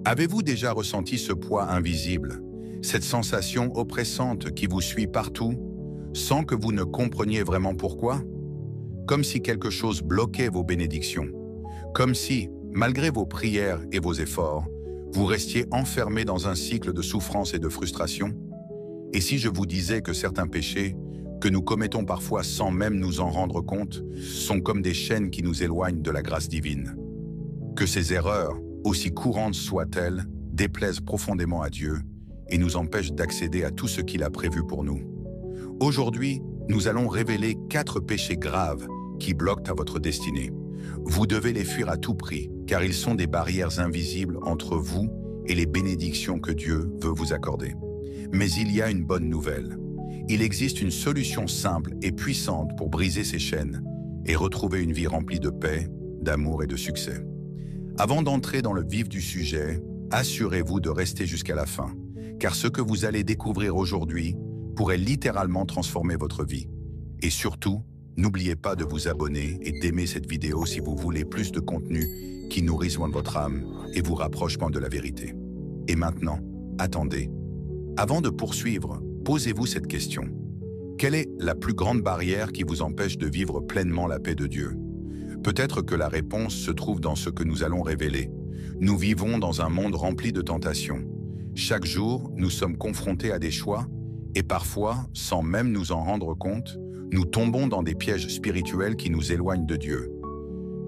Avez-vous déjà ressenti ce poids invisible, cette sensation oppressante qui vous suit partout, sans que vous ne compreniez vraiment pourquoi? Comme si quelque chose bloquait vos bénédictions, comme si, malgré vos prières et vos efforts, vous restiez enfermé dans un cycle de souffrance et de frustration? Et si je vous disais que certains péchés, que nous commettons parfois sans même nous en rendre compte, sont comme des chaînes qui nous éloignent de la grâce divine? Que ces erreurs, aussi courantes soient-elles, déplaisent profondément à Dieu et nous empêchent d'accéder à tout ce qu'il a prévu pour nous. Aujourd'hui, nous allons révéler 4 péchés graves qui bloquent à votre destinée. Vous devez les fuir à tout prix, car ils sont des barrières invisibles entre vous et les bénédictions que Dieu veut vous accorder. Mais il y a une bonne nouvelle. Il existe une solution simple et puissante pour briser ces chaînes et retrouver une vie remplie de paix, d'amour et de succès. Avant d'entrer dans le vif du sujet, assurez-vous de rester jusqu'à la fin, car ce que vous allez découvrir aujourd'hui pourrait littéralement transformer votre vie. Et surtout, n'oubliez pas de vous abonner et d'aimer cette vidéo si vous voulez plus de contenu qui nourrisse votre âme et vous rapproche de la vérité. Et maintenant, attendez. Avant de poursuivre, posez-vous cette question. Quelle est la plus grande barrière qui vous empêche de vivre pleinement la paix de Dieu? Peut-être que la réponse se trouve dans ce que nous allons révéler. Nous vivons dans un monde rempli de tentations. Chaque jour, nous sommes confrontés à des choix et parfois, sans même nous en rendre compte, nous tombons dans des pièges spirituels qui nous éloignent de Dieu.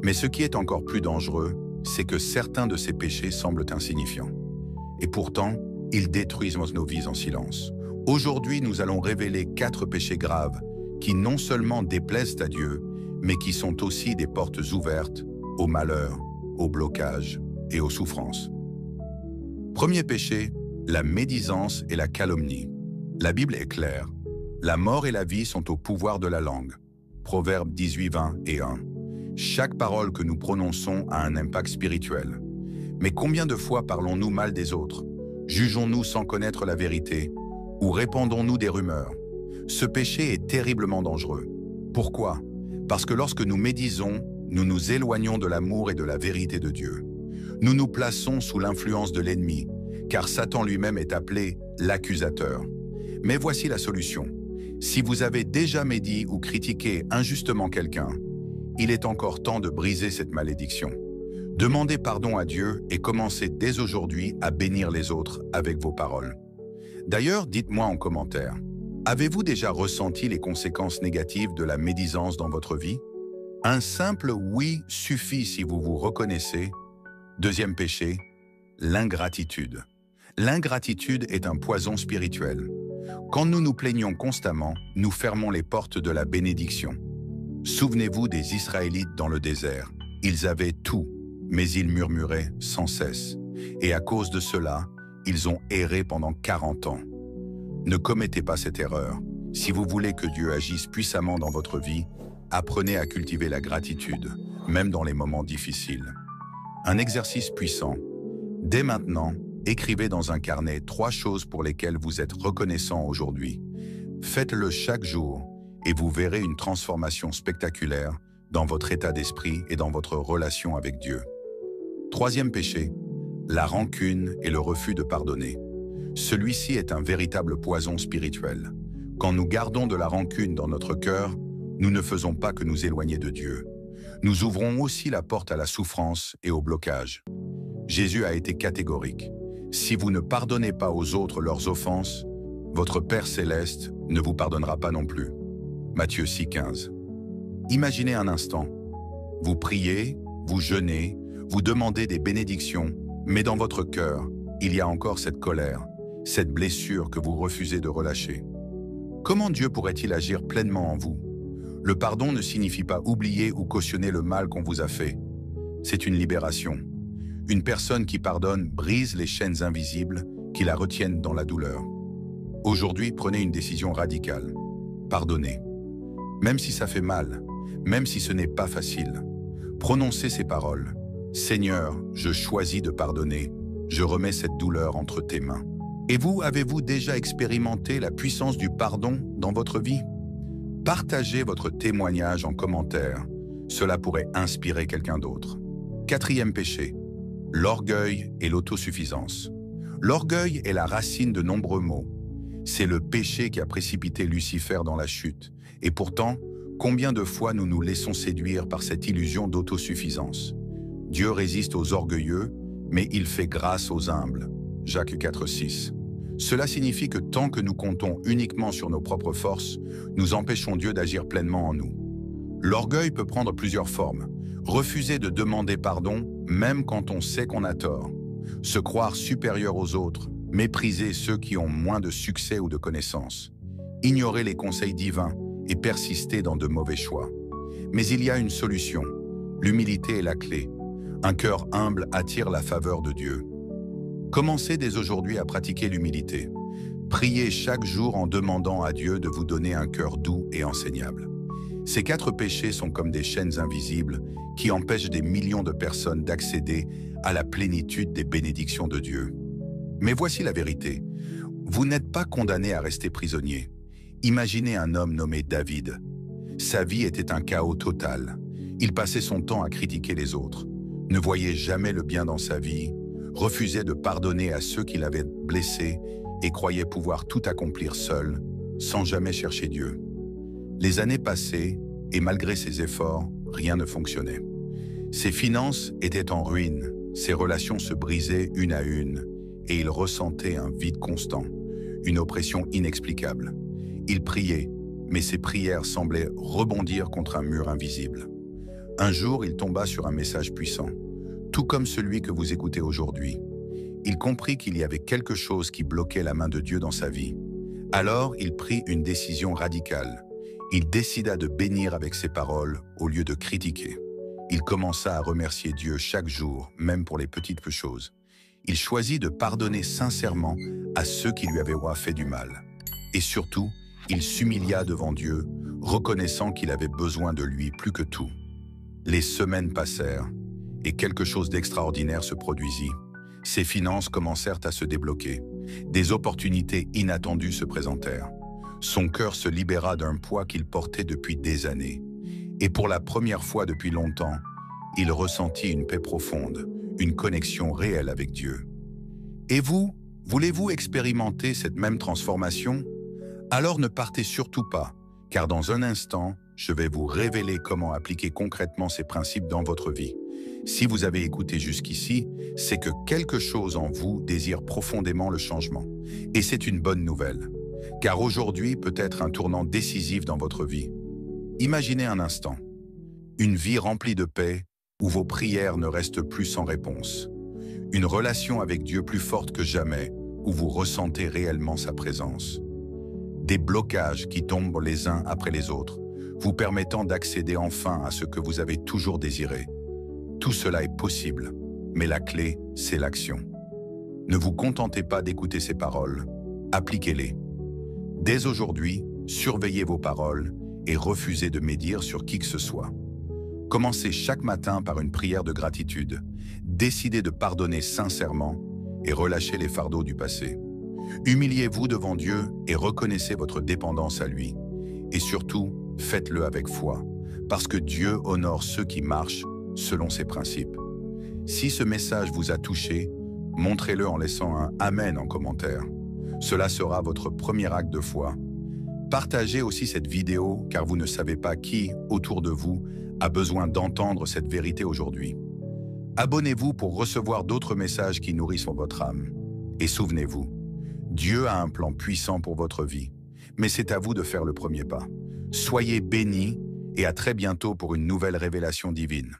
Mais ce qui est encore plus dangereux, c'est que certains de ces péchés semblent insignifiants. Et pourtant, ils détruisent nos vies en silence. Aujourd'hui, nous allons révéler 4 péchés graves qui non seulement déplaisent à Dieu, mais qui sont aussi des portes ouvertes au malheur, au blocage et aux souffrances. Premier péché, la médisance et la calomnie. La Bible est claire. La mort et la vie sont au pouvoir de la langue. Proverbes 18, 20 et 1. Chaque parole que nous prononçons a un impact spirituel. Mais combien de fois parlons-nous mal des autres? Jugeons-nous sans connaître la vérité? Ou répandons-nous des rumeurs? Ce péché est terriblement dangereux. Pourquoi? Parce que lorsque nous médisons, nous nous éloignons de l'amour et de la vérité de Dieu. Nous nous plaçons sous l'influence de l'ennemi, car Satan lui-même est appelé l'accusateur. Mais voici la solution. Si vous avez déjà médit ou critiqué injustement quelqu'un, il est encore temps de briser cette malédiction. Demandez pardon à Dieu et commencez dès aujourd'hui à bénir les autres avec vos paroles. D'ailleurs, dites-moi en commentaire, avez-vous déjà ressenti les conséquences négatives de la médisance dans votre vie? Un simple oui suffit si vous vous reconnaissez. Deuxième péché, l'ingratitude. L'ingratitude est un poison spirituel. Quand nous nous plaignons constamment, nous fermons les portes de la bénédiction. Souvenez-vous des Israélites dans le désert. Ils avaient tout, mais ils murmuraient sans cesse. Et à cause de cela, ils ont erré pendant 40 ans. Ne commettez pas cette erreur. Si vous voulez que Dieu agisse puissamment dans votre vie, apprenez à cultiver la gratitude, même dans les moments difficiles. Un exercice puissant. Dès maintenant, écrivez dans un carnet 3 choses pour lesquelles vous êtes reconnaissant aujourd'hui. Faites-le chaque jour et vous verrez une transformation spectaculaire dans votre état d'esprit et dans votre relation avec Dieu. Troisième péché, la rancune et le refus de pardonner. Celui-ci est un véritable poison spirituel. Quand nous gardons de la rancune dans notre cœur, nous ne faisons pas que nous éloigner de Dieu. Nous ouvrons aussi la porte à la souffrance et au blocage. Jésus a été catégorique. Si vous ne pardonnez pas aux autres leurs offenses, votre Père céleste ne vous pardonnera pas non plus. Matthieu 6, 15. Imaginez un instant. Vous priez, vous jeûnez, vous demandez des bénédictions, mais dans votre cœur, il y a encore cette colère, cette blessure que vous refusez de relâcher. Comment Dieu pourrait-il agir pleinement en vous? Le pardon ne signifie pas oublier ou cautionner le mal qu'on vous a fait. C'est une libération. Une personne qui pardonne brise les chaînes invisibles qui la retiennent dans la douleur. Aujourd'hui, prenez une décision radicale. Pardonnez. Même si ça fait mal, même si ce n'est pas facile. Prononcez ces paroles. Seigneur, je choisis de pardonner. Je remets cette douleur entre tes mains. Et vous, avez-vous déjà expérimenté la puissance du pardon dans votre vie? Partagez votre témoignage en commentaire. Cela pourrait inspirer quelqu'un d'autre. Quatrième péché, L'orgueil et l'autosuffisance. L'orgueil est la racine de nombreux maux. C'est le péché qui a précipité Lucifer dans la chute. Et pourtant, combien de fois nous nous laissons séduire par cette illusion d'autosuffisance? Dieu résiste aux orgueilleux, mais il fait grâce aux humbles. Jacques 4,6. Cela signifie que tant que nous comptons uniquement sur nos propres forces, nous empêchons Dieu d'agir pleinement en nous. L'orgueil peut prendre plusieurs formes. Refuser de demander pardon, même quand on sait qu'on a tort. Se croire supérieur aux autres, mépriser ceux qui ont moins de succès ou de connaissances. Ignorer les conseils divins et persister dans de mauvais choix. Mais il y a une solution. L'humilité est la clé. Un cœur humble attire la faveur de Dieu. Commencez dès aujourd'hui à pratiquer l'humilité. Priez chaque jour en demandant à Dieu de vous donner un cœur doux et enseignable. Ces 4 péchés sont comme des chaînes invisibles qui empêchent des millions de personnes d'accéder à la plénitude des bénédictions de Dieu. Mais voici la vérité. Vous n'êtes pas condamné à rester prisonnier. Imaginez un homme nommé David. Sa vie était un chaos total. Il passait son temps à critiquer les autres, ne voyait jamais le bien dans sa vie, refusait de pardonner à ceux qui l'avaient blessé et croyait pouvoir tout accomplir seul, sans jamais chercher Dieu. Les années passaient, et malgré ses efforts, rien ne fonctionnait. Ses finances étaient en ruine, ses relations se brisaient une à une, et il ressentait un vide constant, une oppression inexplicable. Il priait, mais ses prières semblaient rebondir contre un mur invisible. Un jour, il tomba sur un message puissant, tout comme celui que vous écoutez aujourd'hui. Il comprit qu'il y avait quelque chose qui bloquait la main de Dieu dans sa vie. Alors, il prit une décision radicale. Il décida de bénir avec ses paroles au lieu de critiquer. Il commença à remercier Dieu chaque jour, même pour les petites choses. Il choisit de pardonner sincèrement à ceux qui lui avaient fait du mal. Et surtout, il s'humilia devant Dieu, reconnaissant qu'il avait besoin de lui plus que tout. Les semaines passèrent, et quelque chose d'extraordinaire se produisit. Ses finances commencèrent à se débloquer. Des opportunités inattendues se présentèrent. Son cœur se libéra d'un poids qu'il portait depuis des années. Et pour la première fois depuis longtemps, il ressentit une paix profonde, une connexion réelle avec Dieu. Et vous, voulez-vous expérimenter cette même transformation? Alors ne partez surtout pas, car dans un instant, je vais vous révéler comment appliquer concrètement ces principes dans votre vie. Si vous avez écouté jusqu'ici, c'est que quelque chose en vous désire profondément le changement. Et c'est une bonne nouvelle, car aujourd'hui peut être un tournant décisif dans votre vie. Imaginez un instant, une vie remplie de paix, où vos prières ne restent plus sans réponse. Une relation avec Dieu plus forte que jamais, où vous ressentez réellement sa présence. Des blocages qui tombent les uns après les autres, vous permettant d'accéder enfin à ce que vous avez toujours désiré. Tout cela est possible, mais la clé, c'est l'action. Ne vous contentez pas d'écouter ces paroles, appliquez-les. Dès aujourd'hui, surveillez vos paroles et refusez de médire sur qui que ce soit. Commencez chaque matin par une prière de gratitude. Décidez de pardonner sincèrement et relâchez les fardeaux du passé. Humiliez-vous devant Dieu et reconnaissez votre dépendance à lui. Et surtout, faites-le avec foi, parce que Dieu honore ceux qui marchent selon ses principes. Si ce message vous a touché, montrez-le en laissant un « Amen » en commentaire. Cela sera votre premier acte de foi. Partagez aussi cette vidéo car vous ne savez pas qui, autour de vous, a besoin d'entendre cette vérité aujourd'hui. Abonnez-vous pour recevoir d'autres messages qui nourrissent votre âme. Et souvenez-vous, Dieu a un plan puissant pour votre vie, mais c'est à vous de faire le premier pas. Soyez bénis et à très bientôt pour une nouvelle révélation divine.